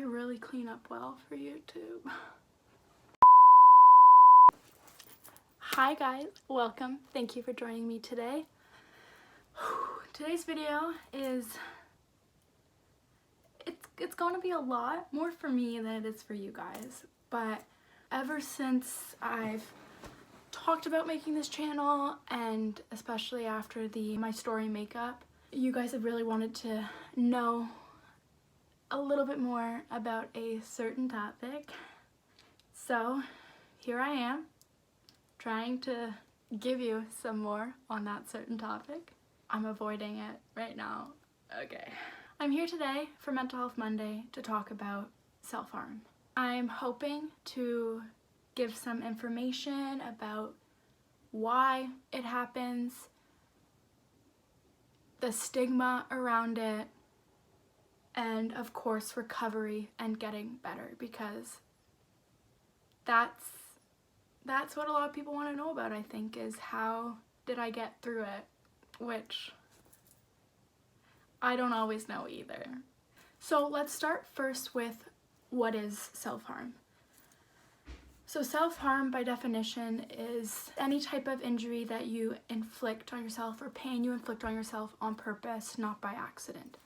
really clean up well for YouTube. Hi guys, welcome. Thank you for joining me today. Today's video is, it's going to be a lot more for me than it is for you guys, but ever since I've talked about making this channel, and especially after my story makeup, you guys have really wanted to know a little bit more about a certain topic. So here I am, trying to give you some more on that certain topic. I'm avoiding it right now. Okay. I'm here today for Mental Health Monday to talk about self-harm. I'm hoping to give some information about why it happens, the stigma around it, and of course recovery and getting better, because that's what a lot of people want to know about, I think, is how did I get through it, which I don't always know either. So let's start first with what is self-harm. So self-harm by definition is any type of injury that you inflict on yourself or pain you inflict on yourself on purpose, not by accident.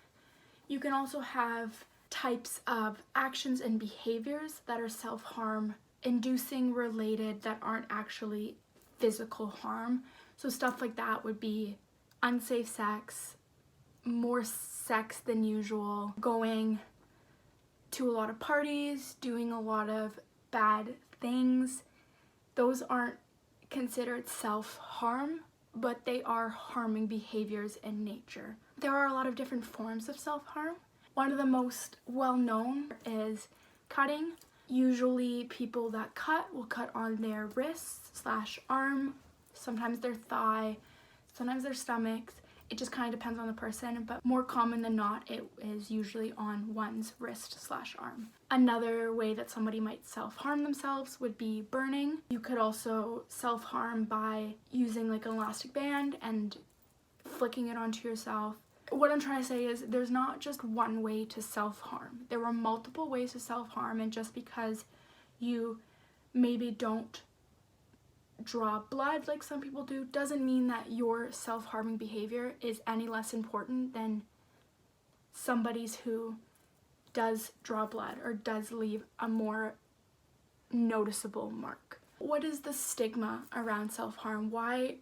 You can also have types of actions and behaviors that are self-harm inducing related that aren't actually physical harm. So stuff like that would be unsafe sex, more sex than usual, going to a lot of parties, doing a lot of bad things. Those aren't considered self-harm, but they are harming behaviors in nature. There are a lot of different forms of self-harm. One of the most well-known is cutting. Usually people that cut will cut on their wrist/arm, sometimes their thigh, sometimes their stomachs. It just kind of depends on the person, but more common than not, it is usually on one's wrist/arm. Another way that somebody might self-harm themselves would be burning. You could also self-harm by using like an elastic band and flicking it onto yourself. What I'm trying to say is there's not just one way to self-harm. There are multiple ways to self-harm, and just because you maybe don't draw blood like some people do doesn't mean that your self-harming behavior is any less important than somebody's who does draw blood or does leave a more noticeable mark. What is the stigma around self-harm? Why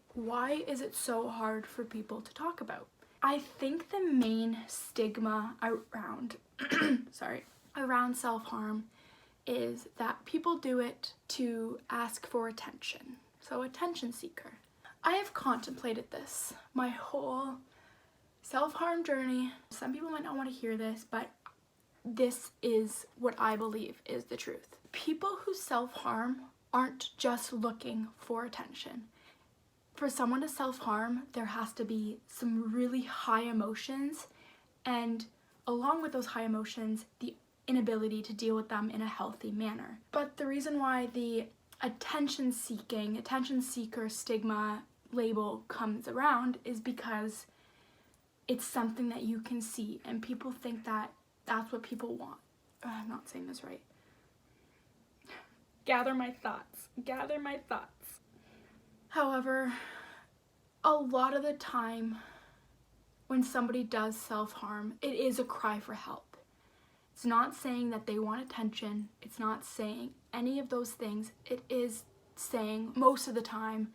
is it so hard for people to talk about? I think the main stigma around around self-harm is that people do it to ask for attention. So attention seeker. I have contemplated this my whole self-harm journey. Some people might not want to hear this, but this is what I believe is the truth. People who self-harm aren't just looking for attention. For someone to self-harm, there has to be some really high emotions, and along with those high emotions, the inability to deal with them in a healthy manner. But the reason why the attention seeker stigma label comes around is because it's something that you can see, and people think that that's what people want. I'm not saying this right. Gather my thoughts. However, a lot of the time when somebody does self-harm, it is a cry for help. It's not saying that they want attention. It's not saying any of those things. It is saying most of the time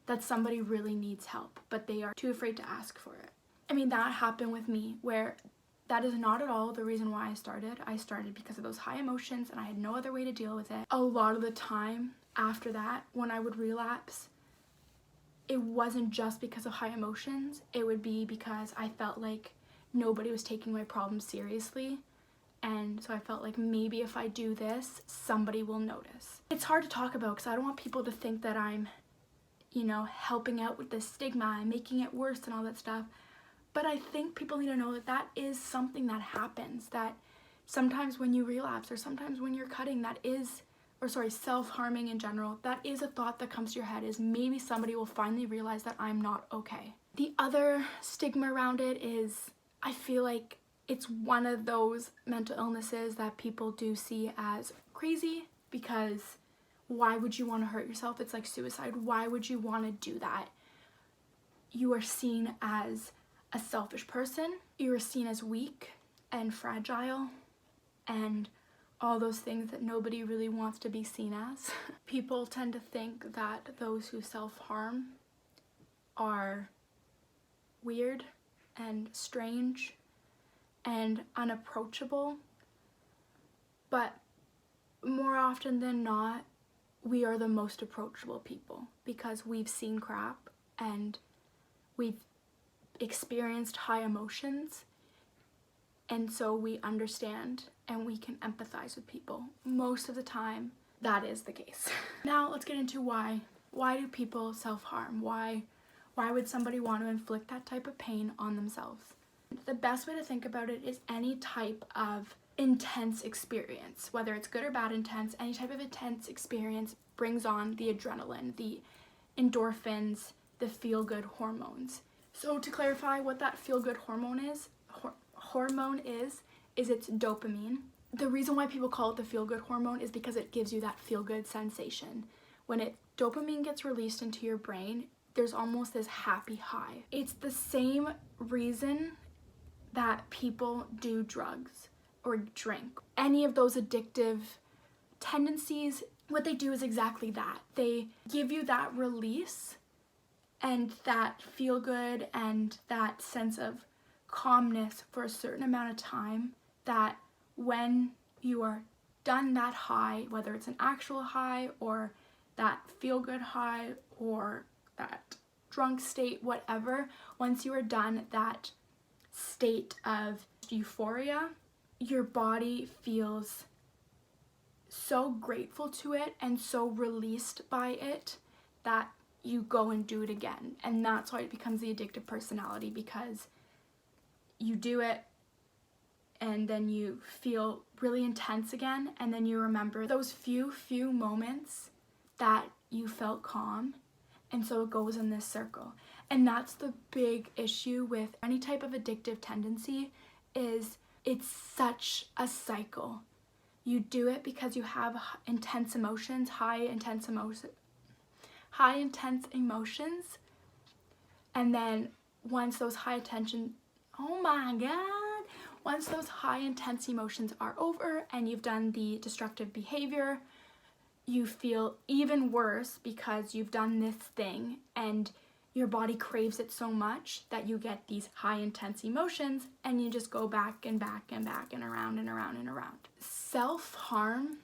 that somebody really needs help, but they are too afraid to ask for it. I mean, that happened with me, where that is not at all the reason why I started. I started because of those high emotions, and I had no other way to deal with it. A lot of the time after that, when I would relapse, it wasn't just because of high emotions. It would be because I felt like nobody was taking my problems seriously. And so I felt like maybe if I do this, somebody will notice. It's hard to talk about because I don't want people to think that I'm, helping out with this stigma and making it worse and all that stuff. But I think people need to know that that is something that happens, that sometimes when you relapse or sometimes when you're cutting, self-harming in general, that is a thought that comes to your head, is maybe somebody will finally realize that I'm not okay. The other stigma around it is, I feel like it's one of those mental illnesses that people do see as crazy, because why would you want to hurt yourself? It's like suicide. Why would you want to do that? You are seen as a selfish person. You are seen as weak and fragile and all those things that nobody really wants to be seen as. People tend to think that those who self-harm are weird and strange and unapproachable, but more often than not, we are the most approachable people because we've seen crap and we've experienced high emotions, and so we understand and we can empathize with people. Most of the time, that is the case. Now let's get into why. Why do people self-harm? Why would somebody want to inflict that type of pain on themselves? The best way to think about it is any type of intense experience, whether it's good or bad intense, any type of intense experience brings on the adrenaline, the endorphins, the feel-good hormones. So to clarify what that feel-good hormone is, it's dopamine. The reason why people call it the feel-good hormone is because it gives you that feel-good sensation. When dopamine gets released into your brain, there's almost this happy high. It's the same reason that people do drugs or drink. Any of those addictive tendencies, what they do is exactly that. They give you that release and that feel good and that sense of calmness for a certain amount of time, that when you are done that high, whether it's an actual high or that feel good high or that drunk state, whatever, once you are done that state of euphoria, your body feels so grateful to it and so released by it that you go and do it again. And that's why it becomes the addictive personality, because you do it and then you feel really intense again, and then you remember those few moments that you felt calm, and so it goes in this circle. And that's the big issue with any type of addictive tendency, is it's such a cycle. You do it because you have intense emotions, high intense emotions, and then once those once those high intense emotions are over and you've done the destructive behavior, you feel even worse because you've done this thing and your body craves it so much that you get these high intense emotions and you just go back and back and back and around and around and around. Self-harm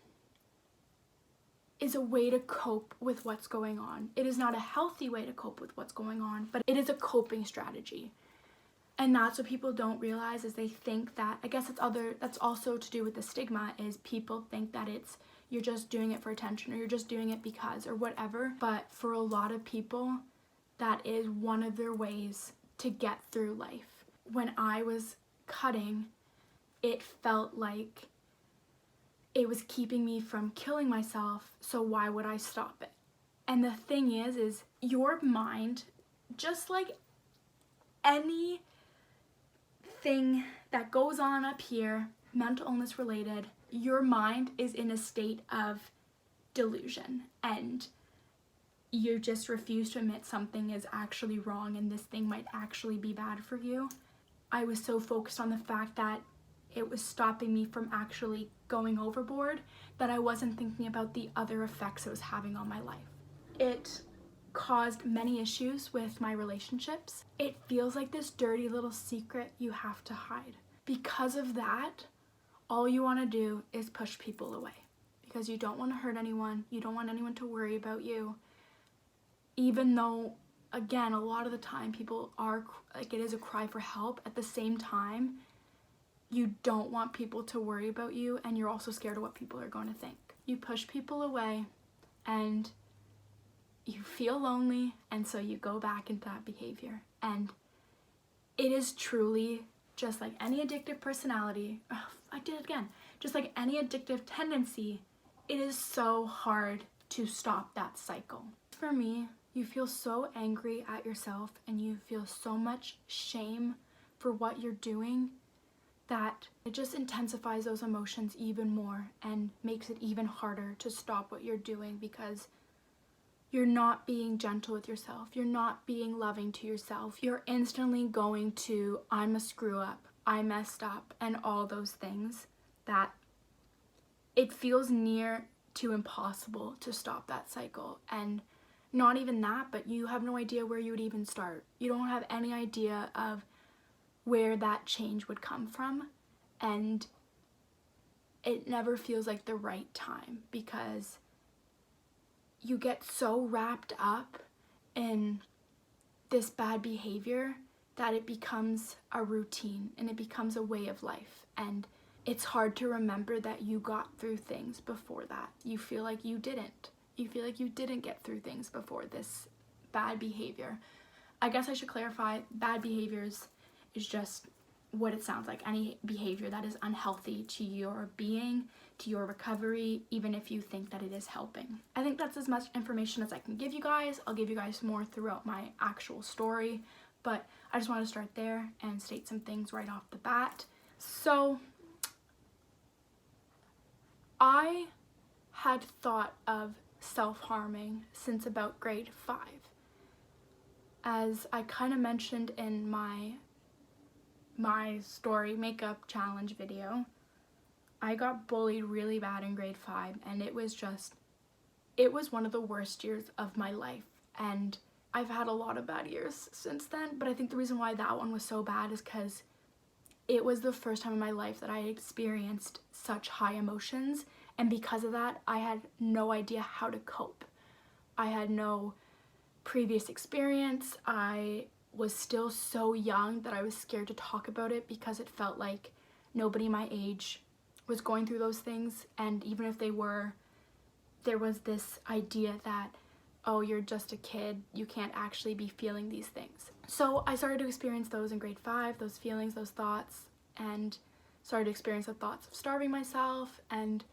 is a way to cope with what's going on. It is not a healthy way to cope with what's going on, but it is a coping strategy. And that's what people don't realize, is they think that, I guess that's also to do with the stigma, is people think that you're just doing it for attention, or you're just doing it because, or whatever. But for a lot of people, that is one of their ways to get through life. When I was cutting, it felt like it was keeping me from killing myself, so why would I stop it? And the thing is your mind, just like anything that goes on up here, mental illness related, your mind is in a state of delusion, and you just refuse to admit something is actually wrong and this thing might actually be bad for you. I was so focused on the fact that it was stopping me from actually going overboard that I wasn't thinking about the other effects it was having on my life. It caused many issues with my relationships. It feels like this dirty little secret you have to hide. Because of that, all you want to do is push people away, because you don't want to hurt anyone. You don't want anyone to worry about you. Even though, again, a lot of the time people are like, it is a cry for help. At the same time, you don't want people to worry about you, and you're also scared of what people are going to think. You push people away and you feel lonely, and so you go back into that behavior. And it is truly just like any addictive personality. I did it again. Just like any addictive tendency, it is so hard to stop that cycle. For me, you feel so angry at yourself and you feel so much shame for what you're doing that it just intensifies those emotions even more and makes it even harder to stop what you're doing, because you're not being gentle with yourself. You're not being loving to yourself. You're instantly going to, I'm a screw up, I messed up, and all those things that it feels near to impossible to stop that cycle. And not even that, but you have no idea where you would even start. You don't have any idea of where that change would come from, and it never feels like the right time, because you get so wrapped up in this bad behavior that it becomes a routine and it becomes a way of life, and it's hard to remember that you got through things before that. You feel like you didn't. You feel like you didn't get through things before this bad behavior. I guess I should clarify, bad behaviors is just what it sounds like. Any behavior that is unhealthy to your being, to your recovery, even if you think that it is helping. I think that's as much information as I can give you guys. I'll give you guys more throughout my actual story, but I just want to start there and state some things right off the bat. So I had thought of self-harming since about grade 5. As I kind of mentioned in my story makeup challenge video, I got bullied really bad in grade 5, and it was one of the worst years of my life, and I've had a lot of bad years since then, but I think the reason why that one was so bad is because it was the first time in my life that I experienced such high emotions, and because of that, I had no idea how to cope. I had no previous experience. I was still so young that I was scared to talk about it, because it felt like nobody my age was going through those things, and even if they were, there was this idea that, oh, you're just a kid, you can't actually be feeling these things. So I started to experience those in grade 5, those feelings, those thoughts, and started to experience the thoughts of starving myself, and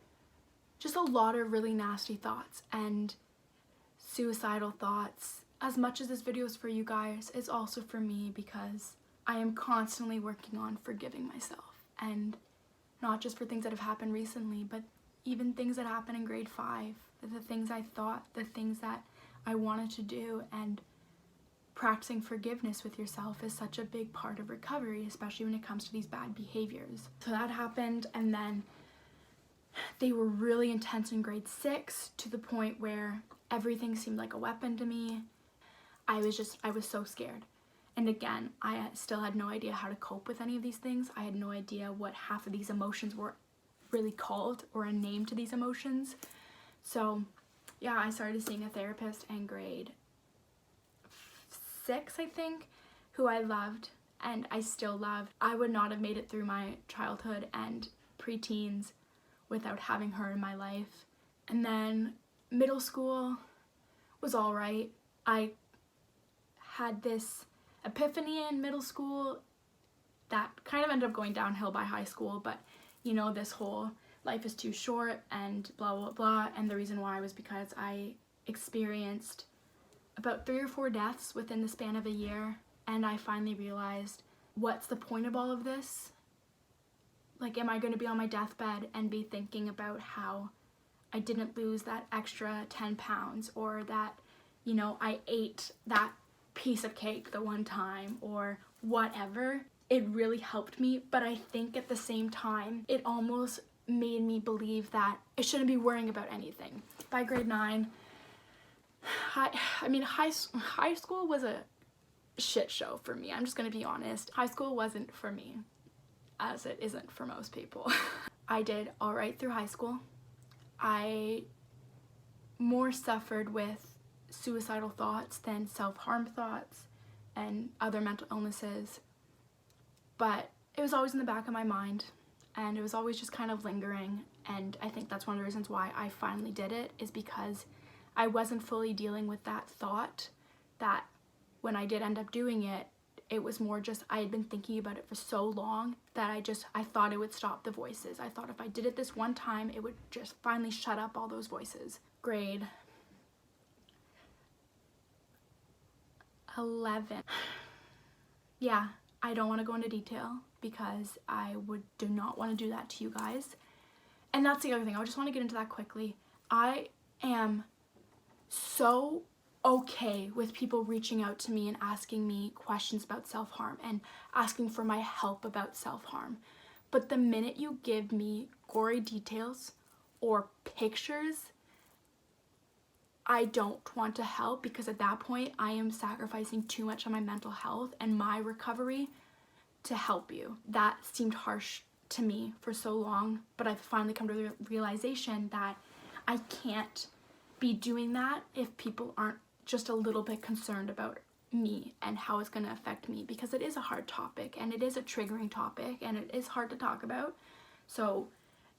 just a lot of really nasty thoughts and suicidal thoughts. As much as this video is for you guys, it's also for me, because I am constantly working on forgiving myself, and not just for things that have happened recently, but even things that happened in grade 5, the things I thought, the things that I wanted to do. And practicing forgiveness with yourself is such a big part of recovery, especially when it comes to these bad behaviors. So that happened, and then they were really intense in grade 6, to the point where everything seemed like a weapon to me. I was so scared. And again, I still had no idea how to cope with any of these things. I had no idea what half of these emotions were really called, or a name to these emotions. So yeah, I started seeing a therapist in grade 6, I think, who I loved and I still love. I would not have made it through my childhood and preteens without having her in my life. And then middle school was all right. I had this epiphany in middle school that kind of ended up going downhill by high school, but you know, this whole life is too short and blah blah blah, and the reason why was because I experienced about 3 or 4 deaths within the span of a year, and I finally realized, what's the point of all of this? Like, am I going to be on my deathbed and be thinking about how I didn't lose that extra 10 pounds, or that, you know, I ate that piece of cake the one time, or whatever? It really helped me, but I think at the same time, it almost made me believe that I shouldn't be worrying about anything. By grade 9, high school was a shit show for me. I'm just gonna be honest. High school wasn't for me, as it isn't for most people. I did all right through high school. I more suffered with suicidal thoughts than self-harm thoughts and other mental illnesses, but it was always in the back of my mind, and it was always just kind of lingering. And I think that's one of the reasons why I finally did it, is because I wasn't fully dealing with that thought, that when I did end up doing it, it was more just, I had been thinking about it for so long that I thought it would stop the voices. I thought if I did it this one time, it would just finally shut up all those voices. Grade 11. Yeah, I don't want to go into detail because I do not want to do that to you guys. And that's the other thing. I just want to get into that quickly. I am so okay with people reaching out to me and asking me questions about self-harm and asking for my help about self-harm. But the minute you give me gory details or pictures, I don't want to help, because at that point I am sacrificing too much of my mental health and my recovery to help you. That seemed harsh to me for so long, but I've finally come to the realization that I can't be doing that if people aren't just a little bit concerned about me and how it's going to affect me, because it is a hard topic and it is a triggering topic and it is hard to talk about. So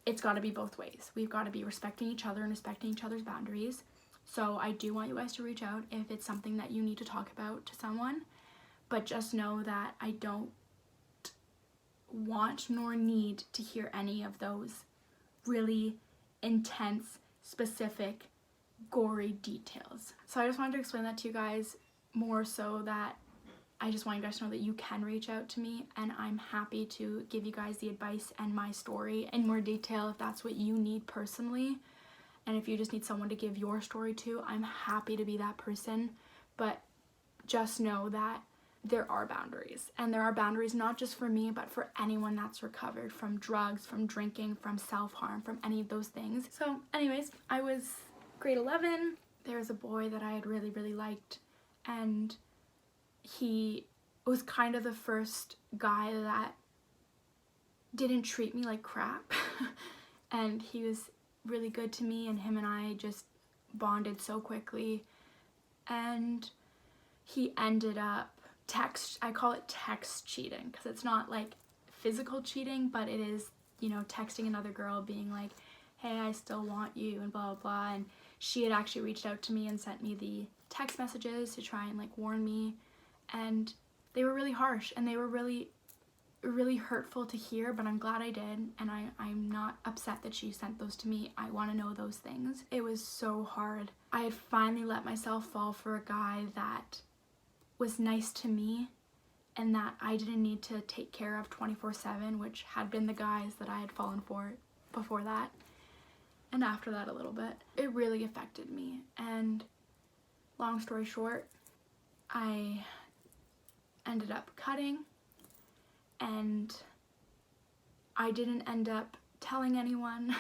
it's got to be both ways. We've got to be respecting each other and respecting each other's boundaries. So I do want you guys to reach out if it's something that you need to talk about to someone, but just know that I don't want nor need to hear any of those really intense, specific, gory details. So I just wanted to explain that to you guys, more so that I just want you guys to know that you can reach out to me, and I'm happy to give you guys the advice and my story in more detail if that's what you need personally. And if you just need someone to give your story to, I'm happy to be that person. But just know that there are boundaries, and there are boundaries not just for me, but for anyone that's recovered from drugs, from drinking, from self-harm, from any of those things. So anyways, I was grade 11. There was a boy that I had really, really liked, and he was kind of the first guy that didn't treat me like crap. And he was really good to me, and him and I just bonded so quickly. And he ended up I call it text cheating, because it's not like physical cheating, but it is, you know, texting another girl being like, hey, I still want you, and blah, blah, blah. And she had actually reached out to me and sent me the text messages to try and like warn me, and they were really harsh and they were really, really hurtful to hear, but I'm glad I did, and I'm not upset that she sent those to me. I want to know those things. It was so hard. I had finally let myself fall for a guy that was nice to me and that I didn't need to take care of 24/7, which had been the guys that I had fallen for before that and after that a little bit. It really affected me, and long story short, I ended up cutting, and I didn't end up telling anyone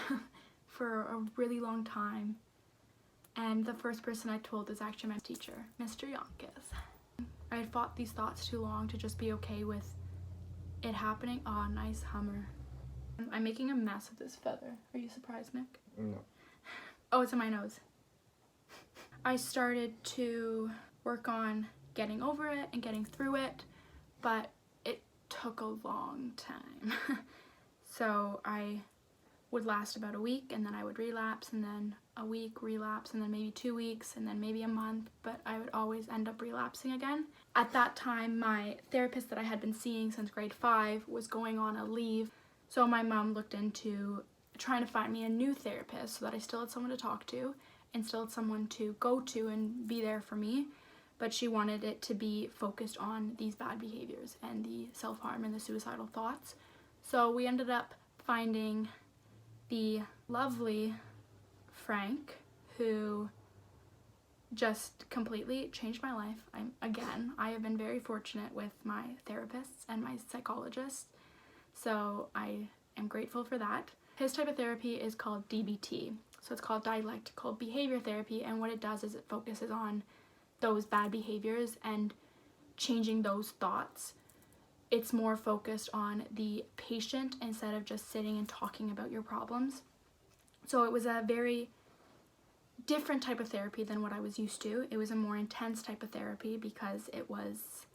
for a really long time, and the first person I told was actually my teacher, Mr. Yonkis. I had fought these thoughts too long to just be okay with it happening. Aw, nice Hummer. I'm making a mess of this feather. Are you surprised, Nick? No. Oh, it's in my nose. I started to work on getting over it and getting through it, but it took a long time. So I would last about a week, and then I would relapse, and then a week relapse, and then maybe 2 weeks, and then maybe a month, but I would always end up relapsing again. At that time, my therapist that I had been seeing since grade 5 was going on a leave, so my mom looked into trying to find me a new therapist so that I still had someone to talk to and still had someone to go to and be there for me, but she wanted it to be focused on these bad behaviors and the self-harm and the suicidal thoughts. So we ended up finding the lovely Frank, who just completely changed my life. I have been very fortunate with my therapists and my psychologists, so I am grateful for that. His type of therapy is called DBT, so it's called dialectical behavior therapy, and what it does is it focuses on those bad behaviors and changing those thoughts. It's more focused on the patient instead of just sitting and talking about your problems. So it was a very different type of therapy than what I was used to. It was a more intense type of therapy because it was,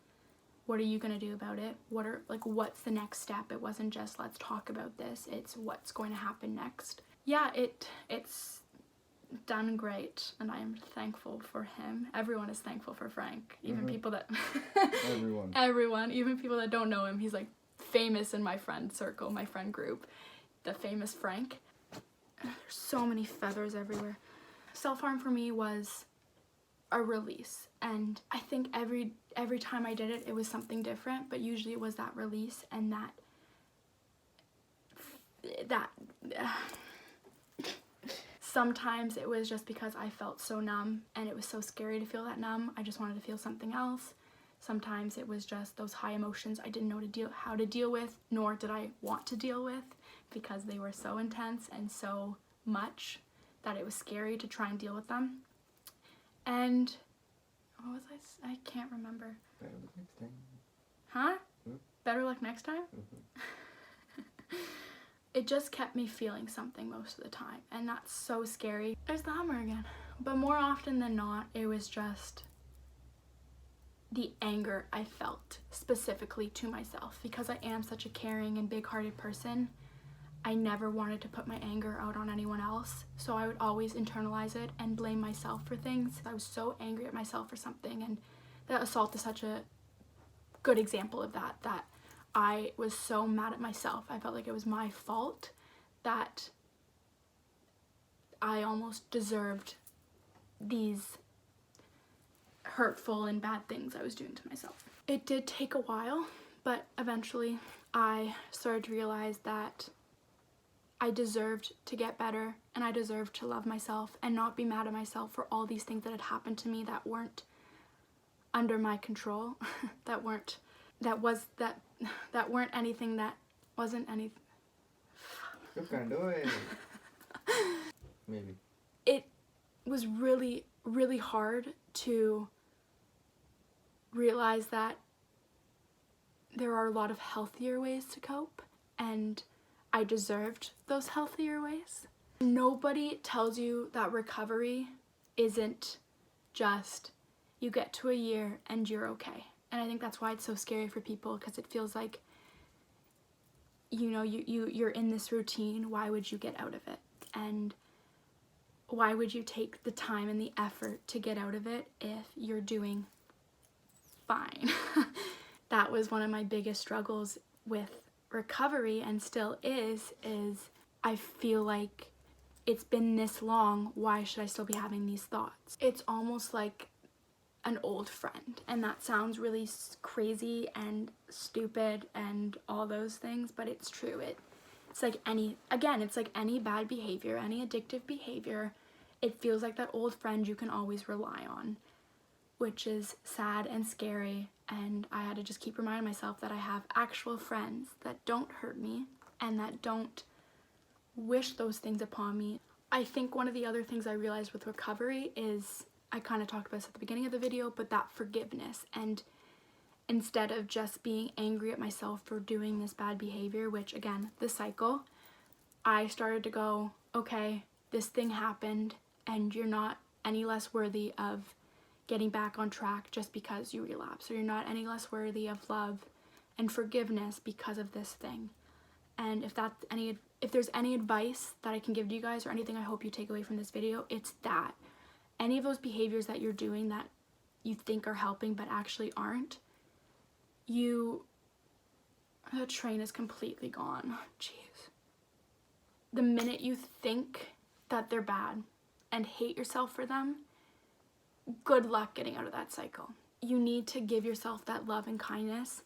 what are you going to do about it? What's the next step? It wasn't just let's talk about this. It's what's going to happen next. Yeah, it's done great, and I am thankful for him. Everyone is thankful for Frank, even people that everyone, even people that don't know him. He's like famous in my friend circle, my friend group, the famous Frank. There's so many feathers everywhere. Self-harm for me was a release. And I think every time I did it, it was something different, but usually it was that release, and that sometimes it was just because I felt so numb and it was so scary to feel that numb. I just wanted to feel something else. Sometimes it was just those high emotions I didn't know how to deal with, nor did I want to deal with, because they were so intense and so much that it was scary to try and deal with them. And what was I can't remember. Better luck next time. Huh? Hmm? Better luck next time? Mm-hmm. It just kept me feeling something most of the time, and that's so scary. There's the hummer again. But more often than not, it was just the anger I felt specifically to myself. Because I am such a caring and big-hearted person, I never wanted to put my anger out on anyone else, so I would always internalize it and blame myself for things. I was so angry at myself for something, and that assault is such a good example of that I was so mad at myself. I felt like it was my fault, that I almost deserved these hurtful and bad things I was doing to myself. It did take a while, but eventually I started to realize that I deserved to get better, and I deserved to love myself and not be mad at myself for all these things that had happened to me that weren't under my control, that weren't anything that wasn't anything. You can do it. Maybe. It was really, really hard to realize that there are a lot of healthier ways to cope, and I deserved those healthier ways. Nobody tells you that recovery isn't just you get to a year and you're okay. And I think that's why it's so scary for people, because it feels like, you know, you're in this routine. Why would you get out of it? And why would you take the time and the effort to get out of it if you're doing fine? That was one of my biggest struggles with recovery, and still is I feel like it's been this long, why should I still be having these thoughts? It's almost like an old friend, and that sounds really crazy and stupid and all those things, but it's true. It's like any bad behavior, any addictive behavior, it feels like that old friend you can always rely on, which is sad and scary. And I had to just keep reminding myself that I have actual friends that don't hurt me and that don't wish those things upon me. I think one of the other things I realized with recovery is, I kind of talked about this at the beginning of the video, but that forgiveness. And instead of just being angry at myself for doing this bad behavior, which again, the cycle, I started to go, okay, this thing happened and you're not any less worthy of getting back on track just because you relapse, or you're not any less worthy of love and forgiveness because of this thing. And if there's any advice that I can give to you guys, or anything I hope you take away from this video, it's that any of those behaviors that you're doing that you think are helping but actually aren't, the train is completely gone. Jeez. The minute you think that they're bad and hate yourself for them, good luck getting out of that cycle. You need to give yourself that love and kindness,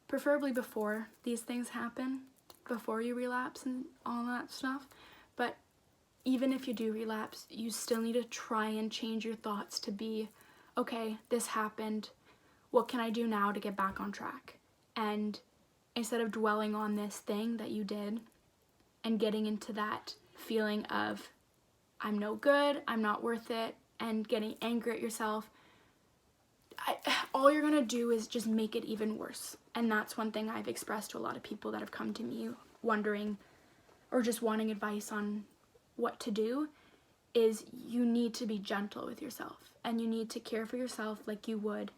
preferably before these things happen, before you relapse and all that stuff. But even if you do relapse, you still need to try and change your thoughts to be, okay, this happened, what can I do now to get back on track? And instead of dwelling on this thing that you did and getting into that feeling of, I'm no good, I'm not worth it, and getting angry at yourself, all you're gonna do is just make it even worse. And that's one thing I've expressed to a lot of people that have come to me wondering or just wanting advice on what to do, is you need to be gentle with yourself, and you need to care for yourself like you would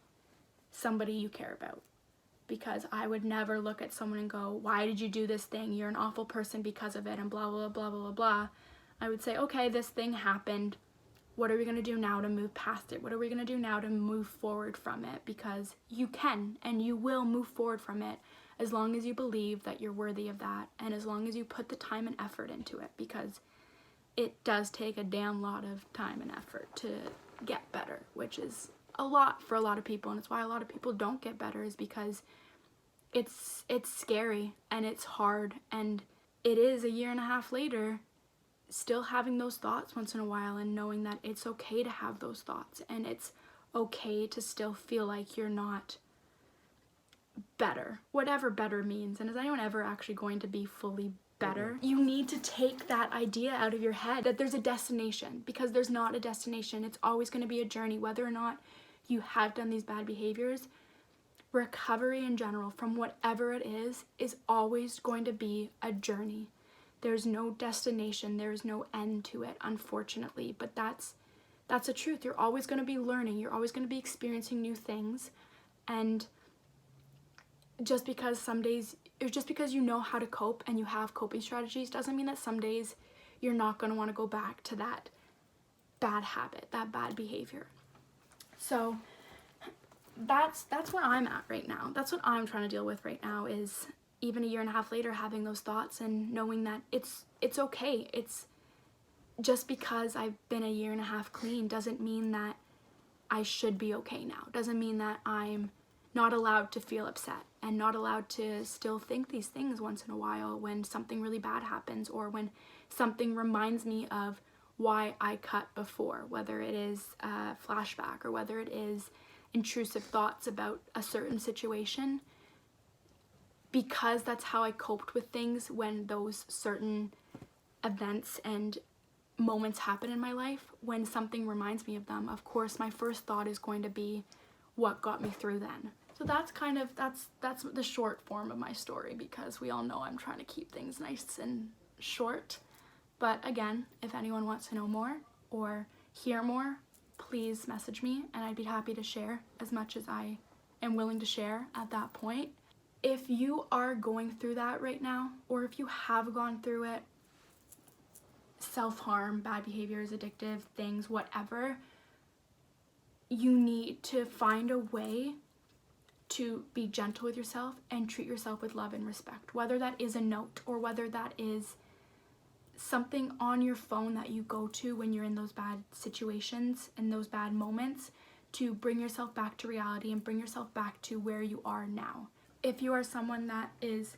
somebody you care about. Because I would never look at someone and go, why did you do this thing? You're an awful person because of it, and blah, blah, blah, blah, blah, blah. I would say, okay, this thing happened. What are we going to do now to move past it? What are we going to do now to move forward from it? Because you can and you will move forward from it as long as you believe that you're worthy of that, and as long as you put the time and effort into it, because it does take a damn lot of time and effort to get better, which is a lot for a lot of people, and it's why a lot of people don't get better, is because it's scary and it's hard, and it is a year and a half later still having those thoughts once in a while, and knowing that it's okay to have those thoughts, and it's okay to still feel like you're not better, whatever better means. And is anyone ever actually going to be fully better? You need to take that idea out of your head that there's a destination, because there's not a destination. It's always going to be a journey. Whether or not you have done these bad behaviors, recovery in general from whatever it is always going to be a journey. There's no destination, there's no end to it, unfortunately, but that's the truth. You're always going to be learning, you're always going to be experiencing new things, and just because you know how to cope and you have coping strategies doesn't mean that some days you're not going to want to go back to that bad habit, that bad behavior. So that's where I'm at right now. That's what I'm trying to deal with right now, is even a year and a half later having those thoughts and knowing that it's okay. It's just because I've been a year and a half clean doesn't mean that I should be okay now. Doesn't mean that I'm not allowed to feel upset and not allowed to still think these things once in a while when something really bad happens, or when something reminds me of why I cut before, whether it is a flashback or whether it is intrusive thoughts about a certain situation, because that's how I coped with things when those certain events and moments happen in my life. When something reminds me of them, of course my first thought is going to be what got me through then. So that's the short form of my story, because we all know I'm trying to keep things nice and short. But again, if anyone wants to know more or hear more, please message me and I'd be happy to share as much as I am willing to share at that point. If you are going through that right now, or if you have gone through it, self-harm, bad behaviors, addictive things, whatever, you need to find a way to be gentle with yourself and treat yourself with love and respect. Whether that is a note, or whether that is something on your phone that you go to when you're in those bad situations and those bad moments, to bring yourself back to reality and bring yourself back to where you are now. If you are someone that is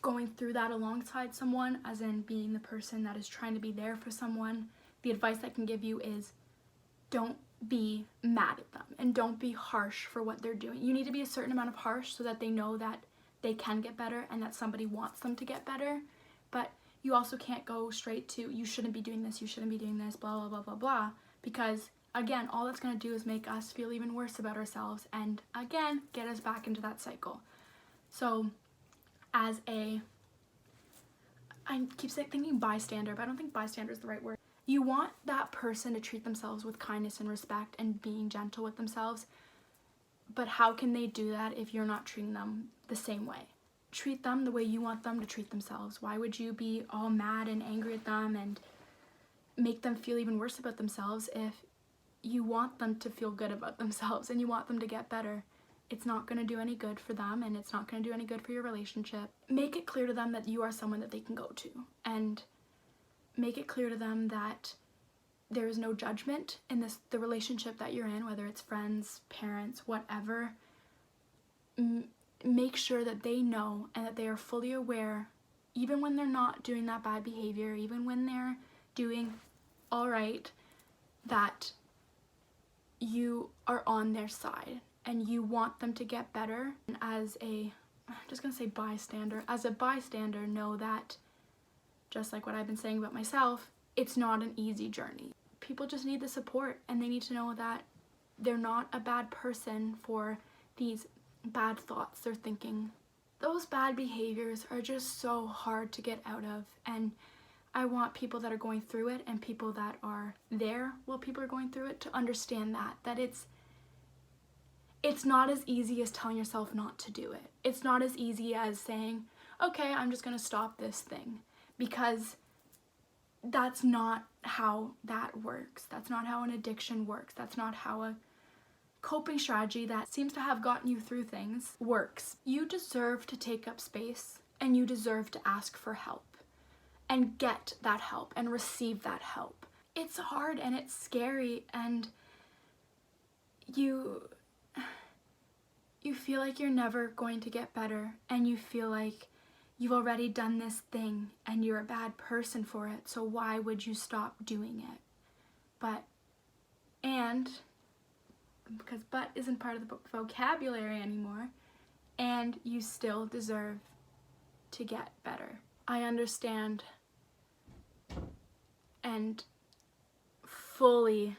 going through that alongside someone, as in being the person that is trying to be there for someone, the advice I can give you is don't be mad at them and don't be harsh for what they're doing. You need to be a certain amount of harsh so that they know that they can get better and that somebody wants them to get better. But you also can't go straight to, you shouldn't be doing this, you shouldn't be doing this, blah, blah, blah, blah, blah, because again, all that's going to do is make us feel even worse about ourselves and again, get us back into that cycle. So I keep thinking bystander, but I don't think bystander is the right word. You want that person to treat themselves with kindness and respect and being gentle with themselves, but how can they do that if you're not treating them the same way? Treat them the way you want them to treat themselves. Why would you be all mad and angry at them and make them feel even worse about themselves if you want them to feel good about themselves and you want them to get better? It's not going to do any good for them, and it's not going to do any good for your relationship. Make it clear to them that you are someone that they can go to, and make it clear to them that there is no judgment in the relationship that you're in, whether it's friends, parents, whatever. Make sure that they know and that they are fully aware, even when they're not doing that bad behavior, even when they're doing all right, that you are on their side and you want them to get better. And as a bystander, know that, just like what I've been saying about myself, it's not an easy journey. People just need the support, and they need to know that they're not a bad person for these bad thoughts they're thinking. Those bad behaviors are just so hard to get out of, and I want people that are going through it and people that are there while people are going through it to understand that it's not as easy as telling yourself not to do it. It's not as easy as saying, okay, I'm just gonna stop this thing, because that's not how that works. That's not how an addiction works. That's not how a coping strategy that seems to have gotten you through things works. You deserve to take up space, and you deserve to ask for help and get that help and receive that help. it's hard and it's scary, and you feel like you're never going to get better, and you feel like you've already done this thing and you're a bad person for it, so why would you stop doing it? Because but isn't part of the vocabulary anymore, and you still deserve to get better. I understand and fully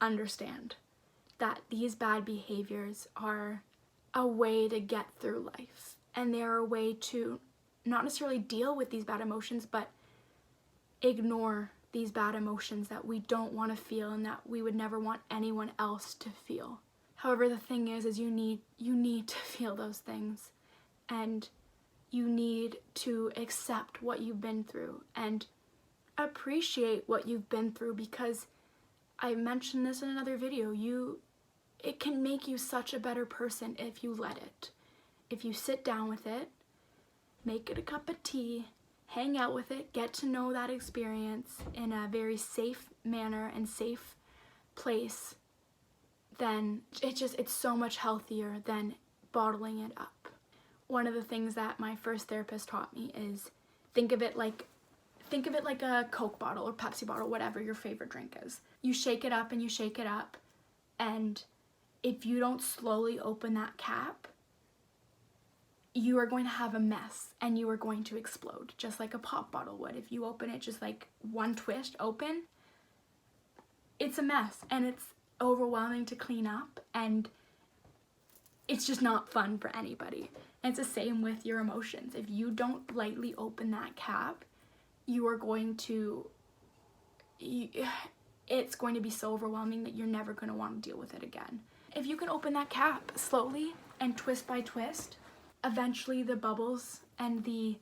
understand that these bad behaviors are a way to get through life, and they are a way to not necessarily deal with these bad emotions, but ignore these bad emotions that we don't want to feel and that we would never want anyone else to feel. However, the thing is you need to feel those things, and you need to accept what you've been through and appreciate what you've been through, because I mentioned this in another video, it can make you such a better person if you let it. If you sit down with it, make it a cup of tea, hang out with it, get to know that experience in a very safe manner and safe place, then it's so much healthier than bottling it up. One of the things that my first therapist taught me is think of it like a Coke bottle or Pepsi bottle, whatever your favorite drink is. You shake it up and you shake it up, and if you don't slowly open that cap, you are going to have a mess and you are going to explode, just like a pop bottle would. If you open it just like one twist open, it's a mess and it's overwhelming to clean up, and it's just not fun for anybody. And it's the same with your emotions. If you don't lightly open that cap, it's going to be so overwhelming that you're never going to want to deal with it again. If you can open that cap slowly and twist by twist, eventually the bubbles and the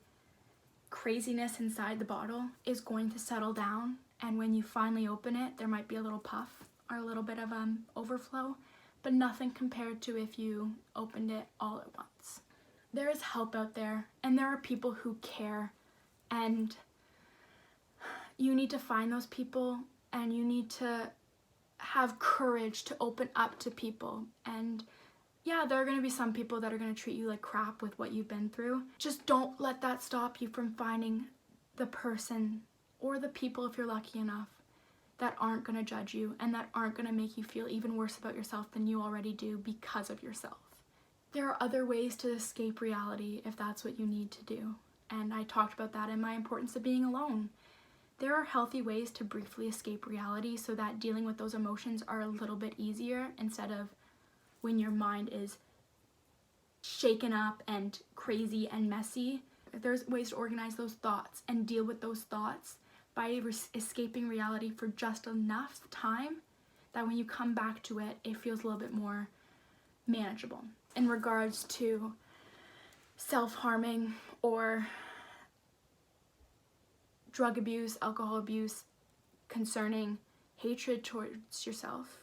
craziness inside the bottle is going to settle down, and when you finally open it, there might be a little puff or a little bit of overflow, but nothing compared to if you opened it all at once. There is help out there, and there are people who care, and you need to find those people, and you need to have courage to open up to people. And yeah, there are going to be some people that are going to treat you like crap with what you've been through. Just don't let that stop you from finding the person or the people, if you're lucky enough, that aren't going to judge you and that aren't going to make you feel even worse about yourself than you already do because of yourself. There are other ways to escape reality if that's what you need to do. And I talked about that in my importance of being alone. There are healthy ways to briefly escape reality so that dealing with those emotions are a little bit easier, instead of when your mind is shaken up and crazy and messy. There's ways to organize those thoughts and deal with those thoughts by escaping reality for just enough time that when you come back to it, it feels a little bit more manageable. In regards to self-harming or drug abuse, alcohol abuse, concerning hatred towards yourself,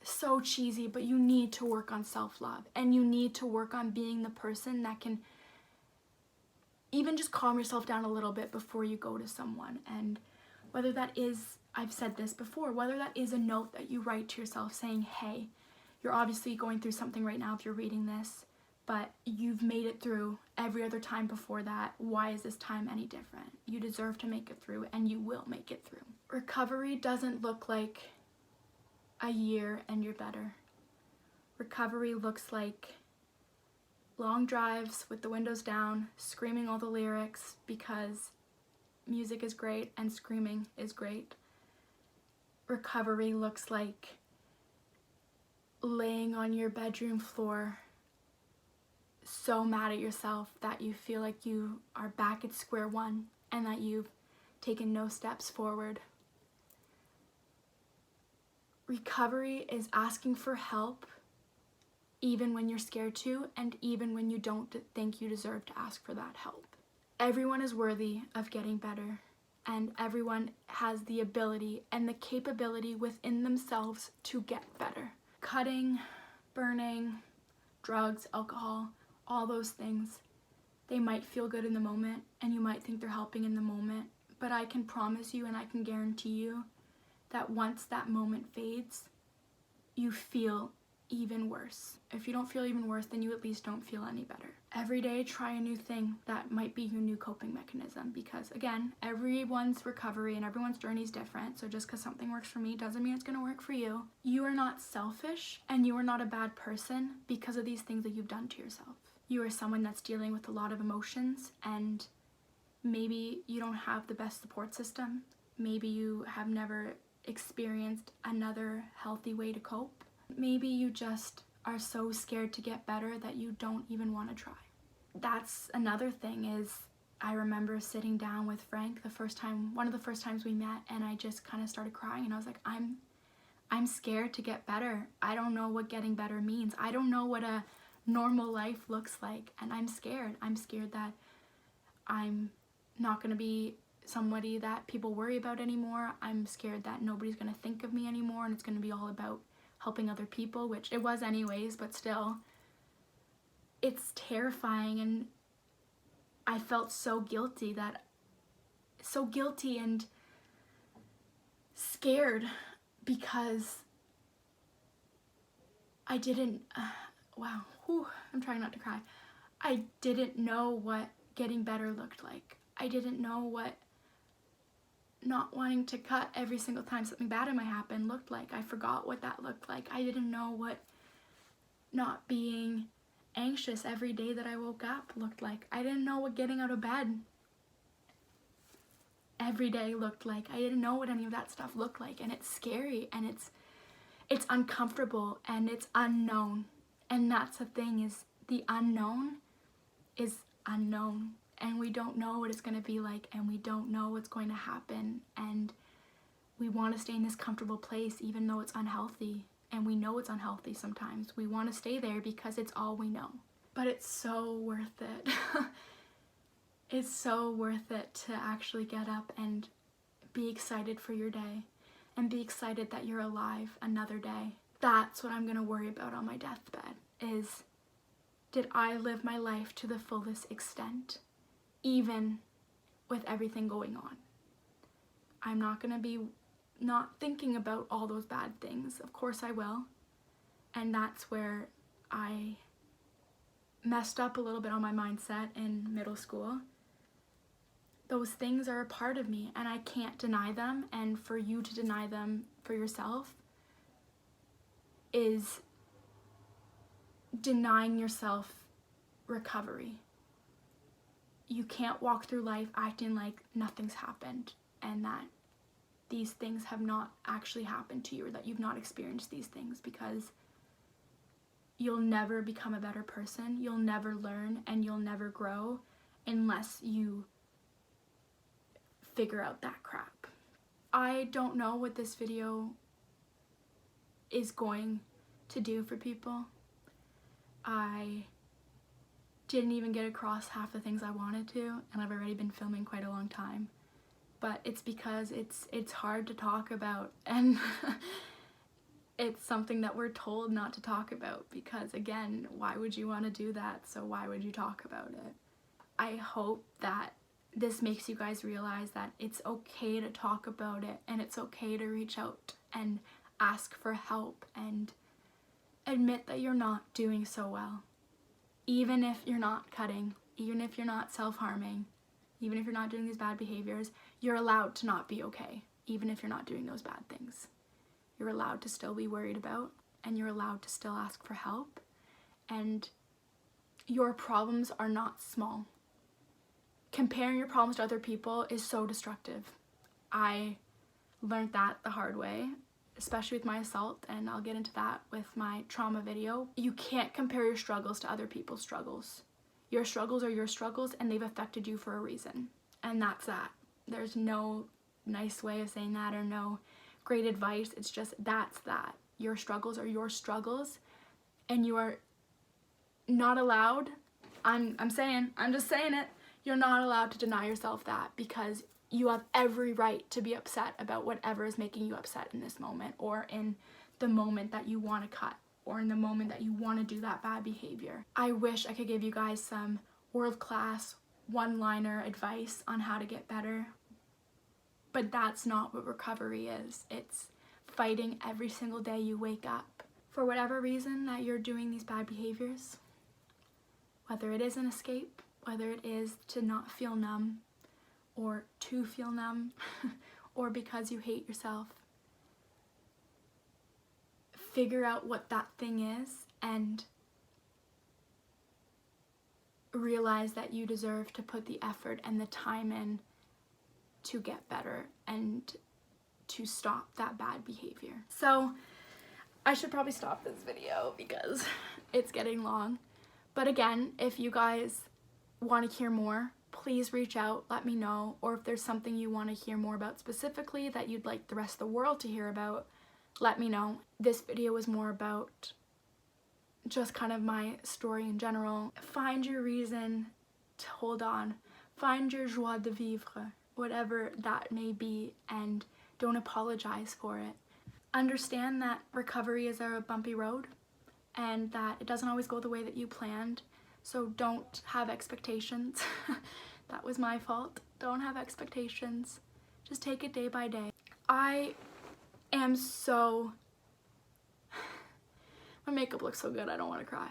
so cheesy, but you need to work on self-love, and you need to work on being the person that can even just calm yourself down a little bit before you go to someone. And whether that is, I've said this before, whether that is a note that you write to yourself saying, hey, you're obviously going through something right now if you're reading this, but you've made it through every other time before that. Why is this time any different? You deserve to make it through, and you will make it through. Recovery doesn't look like a year and you're better. Recovery looks like long drives with the windows down, screaming all the lyrics because music is great and screaming is great. Recovery looks like laying on your bedroom floor so mad at yourself that you feel like you are back at square one and that you've taken no steps forward. Recovery is asking for help even when you're scared to, and even when you don't think you deserve to ask for that help. Everyone is worthy of getting better, and everyone has the ability and the capability within themselves to get better. Cutting, burning, drugs, alcohol, all those things, they might feel good in the moment, and you might think they're helping in the moment, but I can promise you and I can guarantee you that once that moment fades, you feel even worse. If you don't feel even worse, then you at least don't feel any better. Every day, try a new thing that might be your new coping mechanism, because again, everyone's recovery and everyone's journey is different. So just because something works for me doesn't mean it's going to work for you. You are not selfish and you are not a bad person because of these things that you've done to yourself. You are someone that's dealing with a lot of emotions, and maybe you don't have the best support system. Maybe you have never experienced another healthy way to cope. Maybe you just are so scared to get better that you don't even want to try. That's another thing. Is I remember sitting down with Frank one of the first times we met, and I just kind of started crying, and I was like, I'm scared to get better. I don't know what getting better means. I don't know what a normal life looks like, and I'm scared. I'm scared that I'm not going to be somebody that people worry about anymore. I'm scared that nobody's going to think of me anymore, and it's going to be all about helping other people, which it was anyways, but still, it's terrifying. And I felt so guilty and scared because I didn't, I'm trying not to cry. I didn't know what getting better looked like. I didn't know what not wanting to cut every single time something bad in my happened looked like. I forgot what that looked like. I didn't know what not being anxious every day that I woke up looked like. I didn't know what getting out of bed every day looked like. I didn't know what any of that stuff looked like, and it's scary, and it's uncomfortable, and it's unknown. And that's the thing, is the unknown is unknown. And we don't know what it's going to be like, and we don't know what's going to happen, and we want to stay in this comfortable place even though it's unhealthy, and we know it's unhealthy sometimes. We want to stay there because it's all we know. But it's so worth it. It's so worth it to actually get up and be excited for your day, and be excited that you're alive another day. That's what I'm going to worry about on my deathbed, is did I live my life to the fullest extent? Even with everything going on. I'm not going to be not thinking about all those bad things. Of course I will. And that's where I messed up a little bit on my mindset in middle school. Those things are a part of me, and I can't deny them, and for you to deny them for yourself is denying yourself recovery. You can't walk through life acting like nothing's happened and that these things have not actually happened to you, or that you've not experienced these things, because you'll never become a better person, you'll never learn, and you'll never grow unless you figure out that crap. I don't know what this video is going to do for people. I didn't even get across half the things I wanted to, and I've already been filming quite a long time. But it's because it's hard to talk about, and it's something that we're told not to talk about, because again, why would you want to do that? So why would you talk about it? I hope that this makes you guys realize that it's okay to talk about it, and it's okay to reach out and ask for help and admit that you're not doing so well. Even if you're not cutting, even if you're not self-harming, even if you're not doing these bad behaviors, you're allowed to not be okay, even if you're not doing those bad things. You're allowed to still be worried about, and you're allowed to still ask for help, and your problems are not small. Comparing your problems to other people is so destructive. I learned that the hard way, especially with my assault, and I'll get into that with my trauma video. You can't compare your struggles to other people's struggles. Your struggles are your struggles, and they've affected you for a reason. And that's that. There's no nice way of saying that, or no great advice. It's just, that's that. Your struggles are your struggles, and you are not allowed, I'm just saying it, you're not allowed to deny yourself that, because you have every right to be upset about whatever is making you upset in this moment, or in the moment that you want to cut, or in the moment that you want to do that bad behavior. I wish I could give you guys some world-class one-liner advice on how to get better, But that's not what recovery is. It's fighting every single day you wake up. For whatever reason that you're doing these bad behaviors, whether it is an escape, whether it is to not feel numb, or to feel numb, or because you hate yourself, figure out what that thing is and realize that you deserve to put the effort and the time in to get better and to stop that bad behavior. So I should probably stop this video because it's getting long. But again, if you guys want to hear more, please reach out, let me know. Or if there's something you want to hear more about specifically that you'd like the rest of the world to hear about, let me know. This video was more about just kind of my story in general. Find your reason to hold on. Find your joie de vivre, whatever that may be, and don't apologize for it. Understand that recovery is a bumpy road and that it doesn't always go the way that you planned. So don't have expectations. That was my fault. Don't have expectations. Just take it day by day. I am so... My makeup looks so good, I don't want to cry.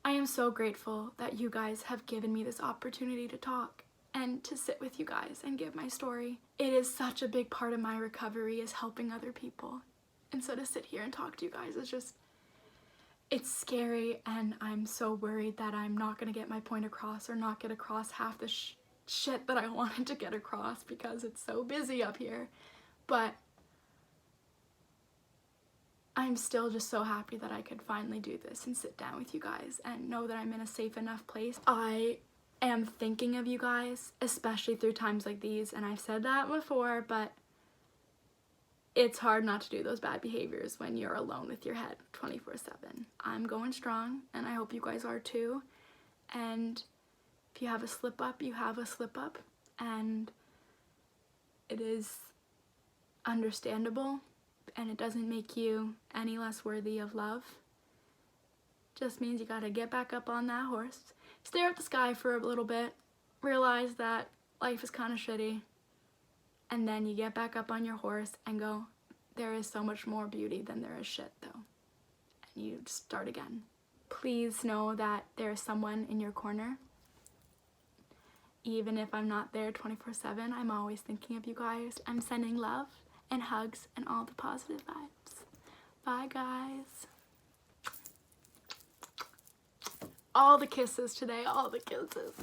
I am so grateful that you guys have given me this opportunity to talk and to sit with you guys and give my story. It is such a big part of my recovery, is helping other people. And so to sit here and talk to you guys is just, it's scary, and I'm so worried that I'm not gonna get my point across or not get across half the shit that I wanted to get across because it's so busy up here. But I'm still just so happy that I could finally do this and sit down with you guys and know that I'm in a safe enough place. I am thinking of you guys, especially through times like these, and I've said that before, but it's hard not to do those bad behaviors when you're alone with your head 24/7. I'm going strong, and I hope you guys are too. And if you have a slip up, you have a slip up, and it is understandable, and it doesn't make you any less worthy of love. Just means you gotta get back up on that horse, stare at the sky for a little bit, realize that life is kind of shitty, and then you get back up on your horse and go, there is so much more beauty than there is shit though. And you start again. Please know that there is someone in your corner. Even if I'm not there 24/7, I'm always thinking of you guys. I'm sending love and hugs and all the positive vibes. Bye guys. All the kisses today, all the kisses.